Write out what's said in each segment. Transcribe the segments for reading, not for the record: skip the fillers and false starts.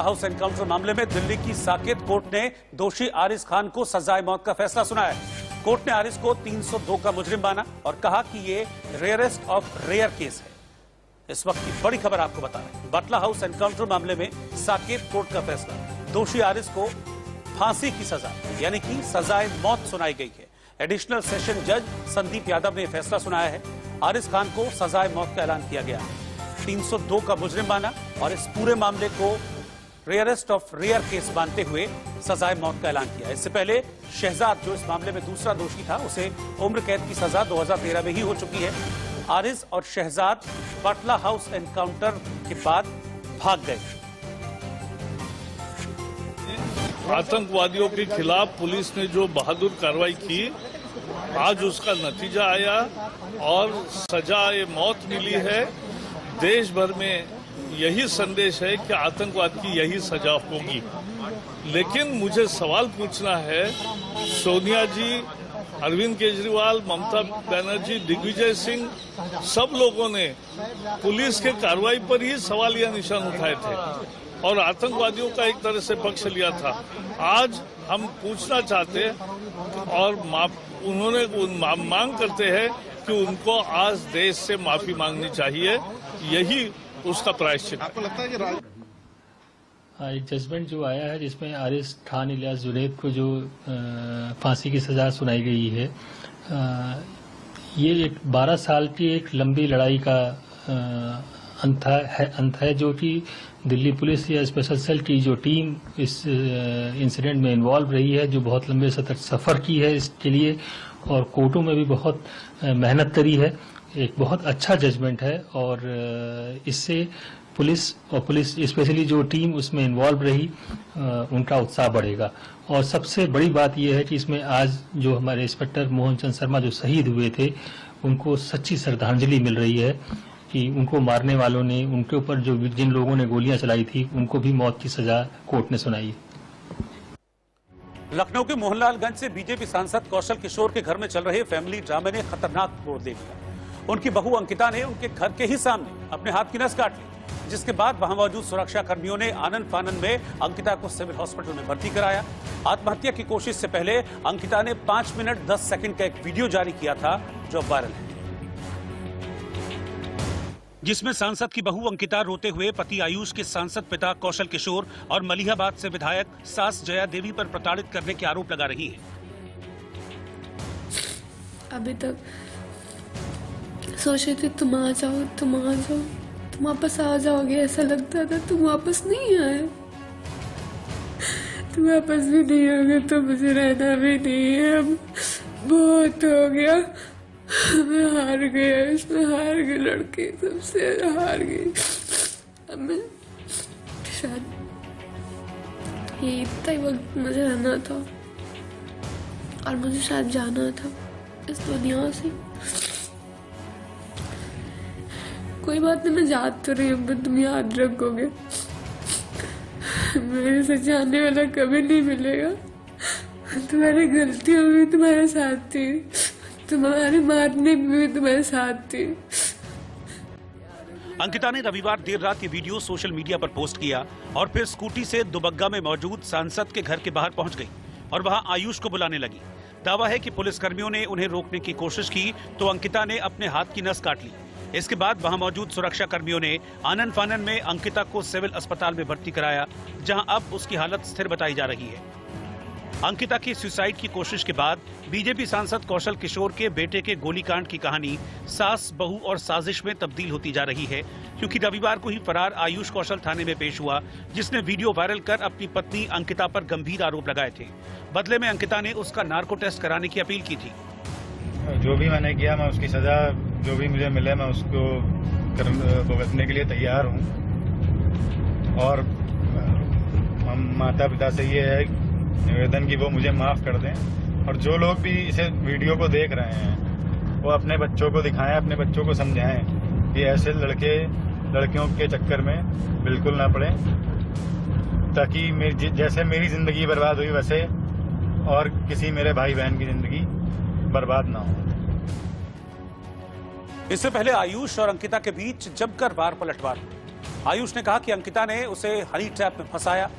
House encounter मामले में दिल्ली की साकेत कोर्ट ने दोषी आरिस खान को सजाए मौत का फैसला सुनाया। कोर्ट ने आरिस को 302 का मुजरिम माना और कहा कि ये रेयरेस्ट ऑफ रेयर केस है। इस वक्त की बड़ी खबर आपको बता रहे हैं। बटला हाउस एनकाउंटर मामले में साकेत कोर्ट का फैसला, दोषी आरिस को फांसी की सजा यानी कि सजाए मौत सुनाई गई है। एडिशनल सेशन जज संदीप यादव ने फैसला सुनाया है। आरिस खान को सजाए मौत का ऐलान किया गया, 302 का मुजरिम माना और इस पूरे मामले को रेयरेस्ट ऑफ रेयर केस मानते हुए सजाए मौत का ऐलान किया। इससे पहले शहजाद, जो इस मामले में दूसरा दोषी था, उसे उम्र कैद की सजा 2013 में ही हो चुकी है। आरिस और शहजाद बटला हाउस एनकाउंटर के बाद भाग गए। आतंकवादियों के खिलाफ पुलिस ने जो बहादुर कार्रवाई की, आज उसका नतीजा आया और सजाए मौत मिली है। देश भर में यही संदेश है कि आतंकवाद की यही सजा होगी। लेकिन मुझे सवाल पूछना है, सोनिया जी, अरविंद केजरीवाल, ममता बनर्जी, दिग्विजय सिंह, सब लोगों ने पुलिस के कार्रवाई पर ही सवालिया निशान उठाए थे और आतंकवादियों का एक तरह से पक्ष लिया था। आज हम पूछना चाहते और उन्होंने मांग करते हैं कि उनको आज देश से माफी मांगनी चाहिए, यही उसका प्रायश्चित है। आपको लगता है कि एक जजमेंट जो आया है जिसमें आरिस खान इलियास जुनैद को जो फांसी की सजा सुनाई गई है, ये एक 12 साल की एक लंबी लड़ाई का अंत है जो कि दिल्ली पुलिस या स्पेशल सेल की जो टीम इस इंसिडेंट में इन्वॉल्व रही है, जो बहुत लंबे सफर की है इसके लिए और कोर्टों में भी बहुत मेहनत करी है, एक बहुत अच्छा जजमेंट है और इससे पुलिस स्पेशली जो टीम उसमें इन्वॉल्व रही उनका उत्साह बढ़ेगा। और सबसे बड़ी बात यह है कि इसमें आज जो हमारे इंस्पेक्टर मोहन चंद शर्मा जो शहीद हुए थे, उनको सच्ची श्रद्धांजलि मिल रही है कि उनको मारने वालों ने, उनके ऊपर जो जिन लोगों ने गोलियां चलाई थी, उनको भी मौत की सजा कोर्ट ने सुनाई। लखनऊ के मोहनलालगंज से बीजेपी सांसद कौशल किशोर के घर में चल रहे फैमिली ड्रामे ने खतरनाक मोड़ ले लिया। उनकी बहू अंकिता ने उनके घर के ही सामने अपने हाथ की नस काट ली, जिसके बाद वहां मौजूद सुरक्षा कर्मियों ने आनन फानन में अंकिता को सिविल हॉस्पिटल में भर्ती कराया। आत्महत्या की कोशिश से पहले अंकिता ने 5 मिनट 10 सेकंड का एक वीडियो जारी किया था जो अब वायरल है, जिसमें सांसद की बहू अंकिता रोते हुए पति आयुष के सांसद पिता कौशल किशोर और मलिहाबाद से विधायक सास जया देवी पर प्रताड़ित करने के आरोप लगा रही है। अभी तक सोचे थे तुम आ जाओ, तुम वापस आ जाओगे, ऐसा लगता था। तुम वापस नहीं आए, तुम वापस भी नहीं आओगे तो मुझे रहना भी नहीं है। अब बहुत हो गया, मैं हार गया, इसमें हार गए, लड़के सबसे हार गई। अब मैं शायद ये इतना ही वक्त मुझे रहना था और मुझे शायद जाना था इस दुनिया से। कोई बात नहीं, मैं याद तो रही हूँ, तुम याद रखोगे। मेरे से जाने वाला कभी नहीं मिलेगा। तुम्हारी गलतियों में भी तुम्हारे साथ थी, तुम्हारे मारने में भी तुम्हारे साथ थी। अंकिता ने रविवार देर रात ये वीडियो सोशल मीडिया पर पोस्ट किया और फिर स्कूटी से दुबग्गा में मौजूद सांसद के घर के बाहर पहुंच गई और वहां आयुष को बुलाने लगी। दावा है कि पुलिसकर्मियों ने उन्हें रोकने की कोशिश की तो अंकिता ने अपने हाथ की नस काट ली। इसके बाद वहां मौजूद सुरक्षा कर्मियों ने आनन फानन में अंकिता को सिविल अस्पताल में भर्ती कराया, जहां अब उसकी हालत स्थिर बताई जा रही है। अंकिता की सुसाइड की कोशिश के बाद बीजेपी सांसद कौशल किशोर के बेटे के गोलीकांड की कहानी सास, बहू और साजिश में तब्दील होती जा रही है, क्योंकि रविवार को ही फरार आयुष कौशल थाने में पेश हुआ, जिसने वीडियो वायरल कर अपनी पत्नी अंकिता पर गंभीर आरोप लगाए थे। बदले में अंकिता ने उसका नार्को टेस्ट कराने की अपील की थी। जो भी मैंने किया, मैं उसकी सजा जो भी मुझे मिले, मैं उसको भुगतने के लिए तैयार हूँ। और माता पिता से ये है निवेदन कि वो मुझे माफ कर दें और जो लोग भी इसे वीडियो को देख रहे हैं वो अपने बच्चों को दिखाएं, अपने बच्चों को समझाएं कि ऐसे लड़कियों के चक्कर में बिल्कुल ना पड़े, ताकि जैसे मेरी जिंदगी बर्बाद हुई वैसे और किसी मेरे भाई बहन की जिंदगी बर्बाद ना हो। इससे पहले आयुष और अंकिता के बीच जमकर वार पलटवार हुई। आयुष ने कहा कि अंकिता ने उसे हनी ट्रैप में फंसाया।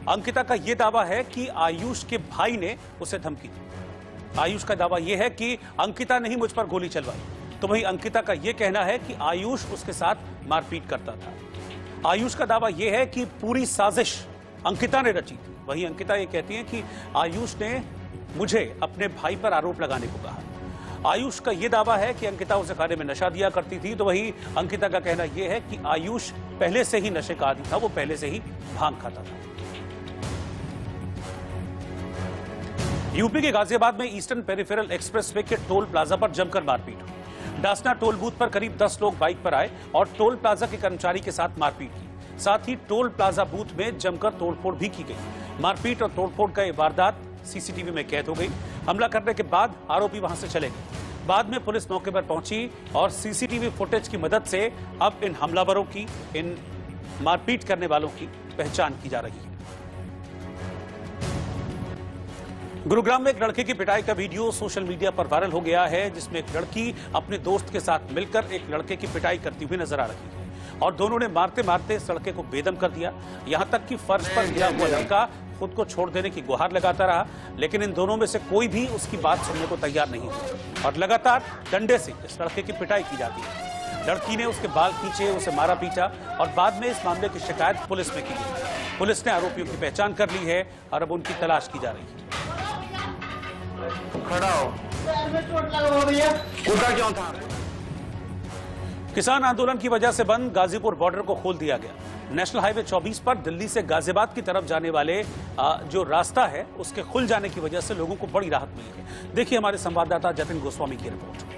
अंकिता का यह दावा है कि आयुष के भाई ने उसे धमकी दी। आयुष का दावा यह है कि अंकिता ने ही मुझ पर गोली चलवाई, तो वहीं अंकिता का यह कहना है कि आयुष उसके साथ मारपीट करता था। आयुष का दावा यह है कि पूरी साजिश अंकिता ने रची थी। वहीं अंकिता ये कहती है कि आयुष ने मुझे अपने भाई पर आरोप लगाने को कहा। आयुष का यह दावा है कि अंकिता उसे खाने में नशा दिया करती थी, तो वहीं अंकिता का कहना यह है कि आयुष पहले से ही नशे का आदी था, वो पहले से ही भांग खाता था। यूपी के गाजियाबाद में ईस्टर्न पेरिफेरल एक्सप्रेसवे के टोल प्लाजा पर जमकर मारपीट हुई। डासना टोल बूथ पर करीब 10 लोग बाइक पर आए और टोल प्लाजा के कर्मचारी के साथ मारपीट की। साथ ही टोल प्लाजा बूथ में जमकर तोड़फोड़ भी की गई। मारपीट और तोड़फोड़ का यह वारदात सीसीटीवी में कैद हो गई। हमला करने के बाद आरोपी वहां से चले गए। बाद में पुलिस मौके पर पहुंची और सीसीटीवी फुटेज की मदद से अब इन हमलावरों की, इन मारपीट करने वालों की पहचान की जा रही है। गुरुग्राम में एक लड़के की पिटाई का वीडियो सोशल मीडिया पर वायरल हो गया है, जिसमें एक लड़की अपने दोस्त के साथ मिलकर एक लड़के की पिटाई करती हुई नजर आ रही है और दोनों ने मारते मारते इस लड़के को बेदम कर दिया। यहां तक कि फर्श पर गिरा हुआ लड़का खुद को छोड़ देने की गुहार लगाता रहा, लेकिन इन दोनों में से कोई भी उसकी बात सुनने को तैयार नहीं हुआ और लगातार डंडे से इस लड़के की पिटाई की जाती है। लड़की ने उसके बाल खींचे, उसे मारा पीटा और बाद में इस मामले की शिकायत पुलिस में की गई। पुलिस ने आरोपियों की पहचान कर ली है और अब उनकी तलाश की जा रही है। खड़ा हो, कूदा क्यों था? किसान आंदोलन की वजह से बंद गाजीपुर बॉर्डर को खोल दिया गया। नेशनल हाईवे 24 पर दिल्ली से गाजियाबाद की तरफ जाने वाले जो रास्ता है उसके खुल जाने की वजह से लोगों को बड़ी राहत मिली है। देखिए हमारे संवाददाता जतिन गोस्वामी की रिपोर्ट।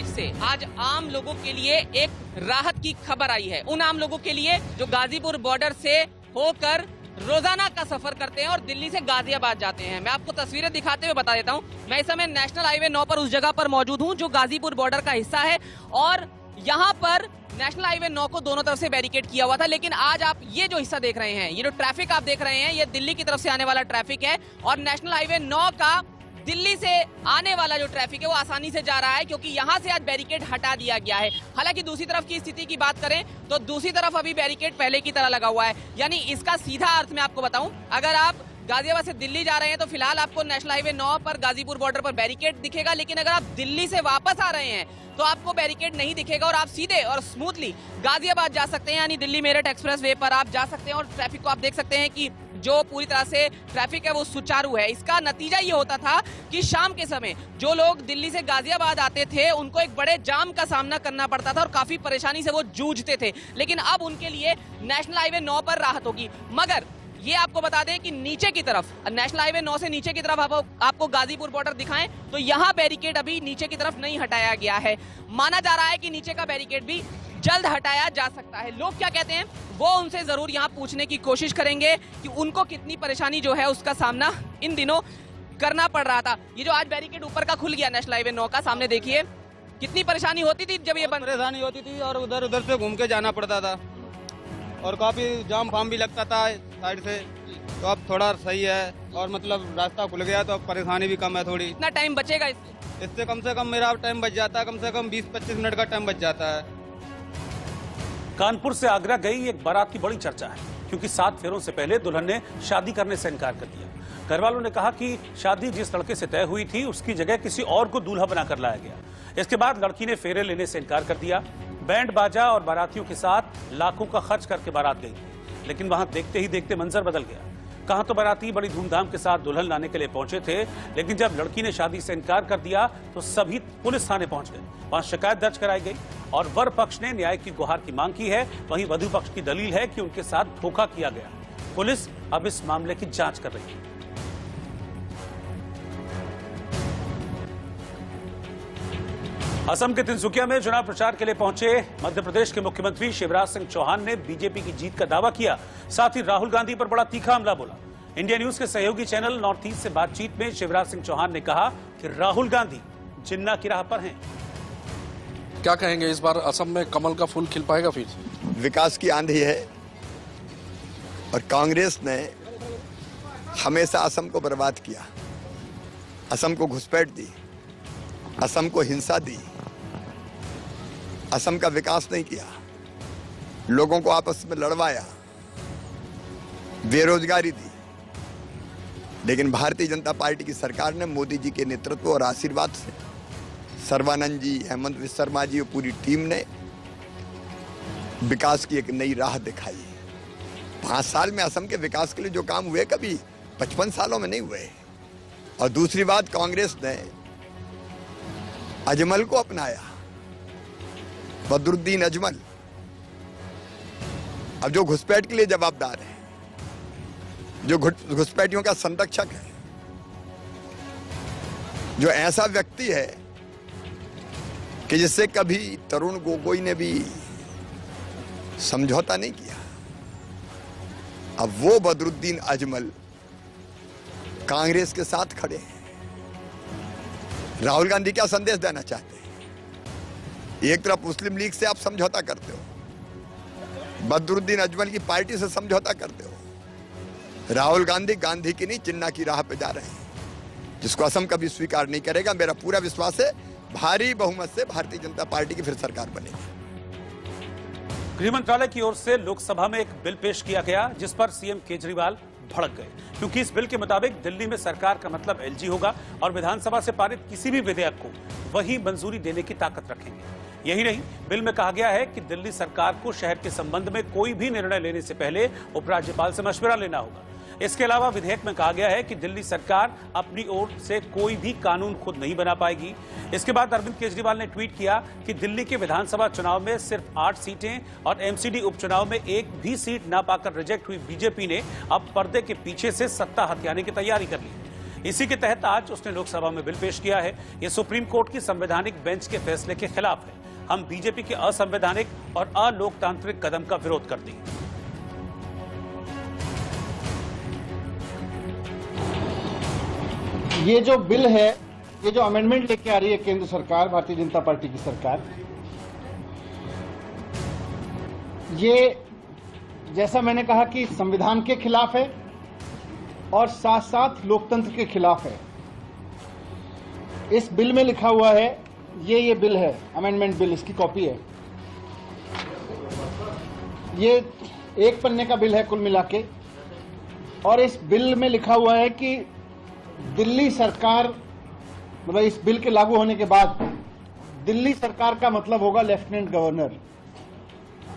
से आज आम लोगों के लिए एक राहत की खबर आई है। उन आम लोगों के लिए जो गाजीपुर बॉर्डर से होकर रोजाना का सफर करते हैं और दिल्ली से गाजियाबाद जाते हैं। मैं आपको तस्वीरें दिखाते हुए बता देता हूं। मैं इस समय नेशनल हाईवे 9 पर उस जगह पर मौजूद हूं जो गाजीपुर बॉर्डर का हिस्सा है और यहां पर नेशनल हाईवे 9 को दोनों तरफ से बैरिकेड किया हुआ था, लेकिन आज आप ये जो हिस्सा देख रहे हैं, ये जो ट्रैफिक आप देख रहे हैं, ये दिल्ली की तरफ से आने वाला ट्रैफिक है और नेशनल हाईवे 9 का दिल्ली से आने वाला जो ट्रैफिक है वो आसानी से जा रहा है क्योंकि यहाँ से आज बैरिकेड हटा दिया गया है। हालांकि दूसरी तरफ की स्थिति की बात करें तो दूसरी तरफ अभी बैरिकेड पहले की तरह लगा हुआ है। यानी इसका सीधा अर्थ मैं आपको बताऊं, अगर आप गाजियाबाद से दिल्ली जा रहे हैं तो फिलहाल आपको नेशनल हाईवे 9 पर गाजीपुर बॉर्डर पर बैरिकेड दिखेगा, लेकिन अगर आप दिल्ली से वापस आ रहे हैं तो आपको बैरिकेड नहीं दिखेगा और आप सीधे और स्मूथली गाजियाबाद जा सकते हैं। यानी दिल्ली मेरठ एक्सप्रेस वे पर आप जा सकते हैं और ट्रैफिक को आप देख सकते हैं कि जो पूरी तरह से ट्रैफिक है वो सुचारू है। इसका नतीजा ये होता था कि शाम के समय जो लोग दिल्ली से गाजियाबाद आते थे उनको एक बड़े जाम का सामना करना पड़ता था और काफी परेशानी से वो जूझते थे, लेकिन अब उनके लिए नेशनल हाईवे 9 पर राहत होगी। मगर ये आपको बता दें कि नीचे की तरफ नेशनल हाईवे 9 से नीचे की तरफ आपको गाजीपुर बॉर्डर दिखाएं तो यहाँ बैरिकेड अभी नीचे की तरफ नहीं हटाया गया है। माना जा रहा है कि नीचे का बैरिकेड भी जल्द हटाया जा सकता है। लोग क्या कहते हैं वो उनसे जरूर यहाँ पूछने की कोशिश करेंगे कि उनको कितनी परेशानी जो है उसका सामना इन दिनों करना पड़ रहा था। ये जो आज बैरिकेड ऊपर का खुल गया नेशनल हाईवे 9 का, सामने देखिए कितनी परेशानी होती थी जब ये बंद। परेशानी होती थी और उधर उधर से घूम के जाना पड़ता था और काफी जाम फाम भी लगता था साइड से। तो अब थोड़ा सही है और मतलब रास्ता खुल गया तो अब परेशानी भी कम है थोड़ी। कितना टाइम बचेगा इससे? कम से कम मेरा टाइम बच जाता है, कम से कम 20-25 मिनट का टाइम बच जाता है। कानपुर से आगरा गई एक बारात की बड़ी चर्चा है क्योंकि 7 फेरों से पहले दुल्हन ने शादी करने से इनकार कर दिया। घर वालों ने कहा कि शादी जिस लड़के से तय हुई थी उसकी जगह किसी और को दूल्हा बनाकर लाया गया। इसके बाद लड़की ने फेरे लेने से इनकार कर दिया। बैंड बाजा और बारातियों के साथ लाखों का खर्च करके बारात गई, लेकिन वहां देखते ही देखते मंजर बदल गया। कहां तो बाराती बड़ी धूमधाम के साथ दुल्हन लाने के लिए पहुंचे थे, लेकिन जब लड़की ने शादी से इनकार कर दिया तो सभी पुलिस थाने पहुंच गए। वहां शिकायत दर्ज कराई गई और वर पक्ष ने न्याय की गुहार की मांग की है। वहीं वधु पक्ष की दलील है कि उनके साथ धोखा किया गया। पुलिस अब इस मामले की जांच कर रही है। असम के तिनसुकिया में चुनाव प्रचार के लिए पहुंचे मध्य प्रदेश के मुख्यमंत्री शिवराज सिंह चौहान ने बीजेपी की जीत का दावा किया। साथ ही राहुल गांधी पर बड़ा तीखा हमला बोला। इंडिया न्यूज के सहयोगी चैनल नॉर्थ ईस्ट से बातचीत में शिवराज सिंह चौहान ने कहा कि राहुल गांधी जिन्ना की राह पर हैं। क्या कहेंगे, इस बार असम में कमल का फूल खिल पाएगा? फिर विकास की आंधी है और कांग्रेस ने हमेशा असम को बर्बाद किया, असम को घुसपैठ दी, असम को हिंसा दी, असम का विकास नहीं किया। लोगों को आपस में लड़वाया, बेरोजगारी दी, लेकिन भारतीय जनता पार्टी की सरकार ने मोदी जी के नेतृत्व और आशीर्वाद से सर्बानंद जी, हेमंत विश्व शर्मा जी और पूरी टीम ने विकास की एक नई राह दिखाई। 5 साल में असम के विकास के लिए जो काम हुए कभी 55 सालों में नहीं हुए। और दूसरी बात, कांग्रेस ने अजमल को अपनाया, बदरुद्दीन अजमल, अब जो घुसपैठ के लिए जवाबदार है, जो घुसपैठियों का संरक्षक है, जो ऐसा व्यक्ति है कि जिससे कभी तरुण गोगोई ने भी समझौता नहीं किया, अब वो बदरुद्दीन अजमल कांग्रेस के साथ खड़े हैं। राहुल गांधी क्या संदेश देना चाहते हैं? एक तरफ मुस्लिम लीग से आप समझौता करते हो, बदरुद्दीन अजमल की पार्टी से समझौता करते हो, राहुल गांधी की नहीं चिन्ना की राह पे जा रहे हैं, जिसको असम कभी स्वीकार नहीं करेगा। मेरा पूरा विश्वास है भारी बहुमत से भारतीय जनता पार्टी की फिर सरकार बनेगी। गृह मंत्रालय की ओर से लोकसभा में एक बिल पेश किया गया जिस पर सीएम केजरीवाल भड़क गए, क्योंकि इस बिल के मुताबिक दिल्ली में सरकार का मतलब एलजी होगा और विधानसभा से पारित किसी भी विधेयक को वही मंजूरी देने की ताकत रखेंगे। यही नहीं, बिल में कहा गया है कि दिल्ली सरकार को शहर के संबंध में कोई भी निर्णय लेने से पहले उपराज्यपाल से मशवरा लेना होगा। इसके अलावा विधेयक में कहा गया है कि दिल्ली सरकार अपनी ओर से कोई भी कानून खुद नहीं बना पाएगी। इसके बाद अरविंद केजरीवाल ने ट्वीट किया कि दिल्ली के विधानसभा चुनाव में सिर्फ 8 सीटें और एमसीडी उपचुनाव में एक भी सीट ना पाकर रिजेक्ट हुई बीजेपी ने अब पर्दे के पीछे से सत्ता हथियाने की तैयारी कर ली। इसी के तहत आज उसने लोकसभा में बिल पेश किया है। यह सुप्रीम कोर्ट की संवैधानिक बेंच के फैसले के खिलाफ है। हम बीजेपी के असंवैधानिक और अलोकतांत्रिक कदम का विरोध करते हैं। ये जो बिल है, ये जो अमेंडमेंट लेके आ रही है केंद्र सरकार, भारतीय जनता पार्टी की सरकार, ये जैसा मैंने कहा कि संविधान के खिलाफ है और साथ साथ लोकतंत्र के खिलाफ है। इस बिल में लिखा हुआ है, ये बिल है, अमेंडमेंट बिल, इसकी कॉपी है। ये 1 पन्ने का बिल है कुल मिला के, और इस बिल में लिखा हुआ है कि दिल्ली सरकार, मतलब इस बिल के लागू होने के बाद दिल्ली सरकार का मतलब होगा लेफ्टिनेंट गवर्नर।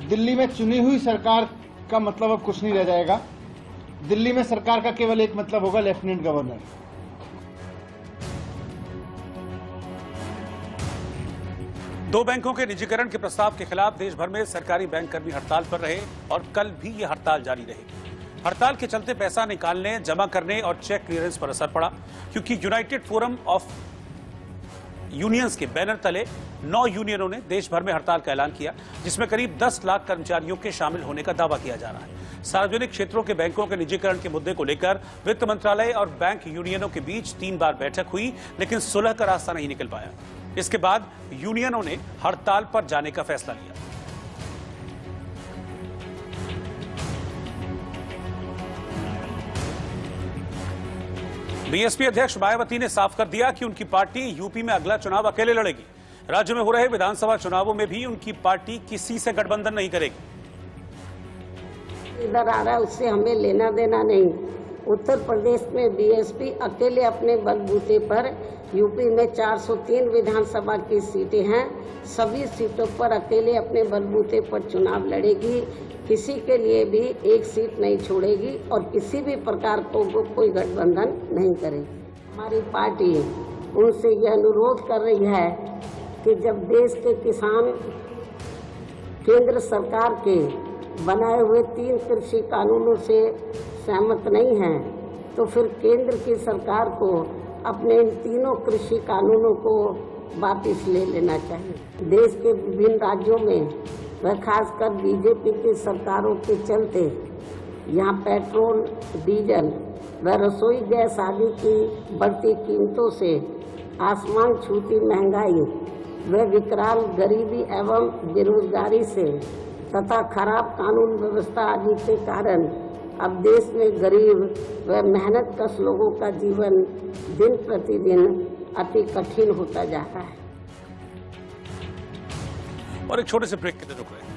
दिल्ली में चुनी हुई सरकार का मतलब अब कुछ नहीं रह जाएगा। दिल्ली में सरकार का केवल एक मतलब होगा, लेफ्टिनेंट गवर्नर। दो बैंकों के निजीकरण के प्रस्ताव के खिलाफ देश भर में सरकारी बैंक कर्मी हड़ताल पर रहे और कल भी ये हड़ताल जारी रहेगी। हड़ताल के चलते पैसा निकालने, जमा करने और चेक क्लियरेंस पर असर पड़ा, क्योंकि यूनाइटेड फोरम ऑफ यूनियंस के बैनर तले 9 यूनियनों ने देश भर में हड़ताल का ऐलान किया, जिसमें करीब 10 लाख कर्मचारियों के शामिल होने का दावा किया जा रहा है। सार्वजनिक क्षेत्रों के बैंकों के निजीकरण के मुद्दे को लेकर वित्त मंत्रालय और बैंक यूनियनों के बीच 3 बार बैठक हुई, लेकिन सुलह का रास्ता नहीं निकल पाया। इसके बाद यूनियनों ने हड़ताल पर जाने का फैसला लिया। बीएसपी अध्यक्ष मायावती ने साफ कर दिया कि उनकी पार्टी यूपी में अगला चुनाव अकेले लड़ेगी। राज्य में हो रहे विधानसभा चुनावों में भी उनकी पार्टी किसी से गठबंधन नहीं करेगी। इधर आ रहा है उससे हमें लेना देना नहीं। उत्तर प्रदेश में बीएसपी अकेले अपने बलबूते पर, यूपी में 403 विधानसभा की सीटें हैं, सभी सीटों पर अकेले अपने बलबूते पर चुनाव लड़ेगी। किसी के लिए भी एक सीट नहीं छोड़ेगी और किसी भी प्रकार को वो कोई गठबंधन नहीं करेगी। हमारी पार्टी उनसे यह अनुरोध कर रही है कि जब देश के किसान केंद्र सरकार के बनाए हुए 3 कृषि कानूनों से सहमत नहीं हैं, तो फिर केंद्र की सरकार को अपने इन 3 कृषि कानूनों को वापस ले लेना चाहिए। देश के विभिन्न राज्यों में वह खासकर बीजेपी की सरकारों के चलते यहाँ पेट्रोल, डीजल व रसोई गैस आदि की बढ़ती कीमतों से आसमान छूती महंगाई व विकराल गरीबी एवं बेरोजगारी से तथा खराब कानून व्यवस्था आदि के कारण अब देश में गरीब व मेहनतकश लोगों का जीवन दिन प्रतिदिन अति कठिन होता जा रहा है। और एक छोटे से ब्रेक के लिए रुक रहे हैं।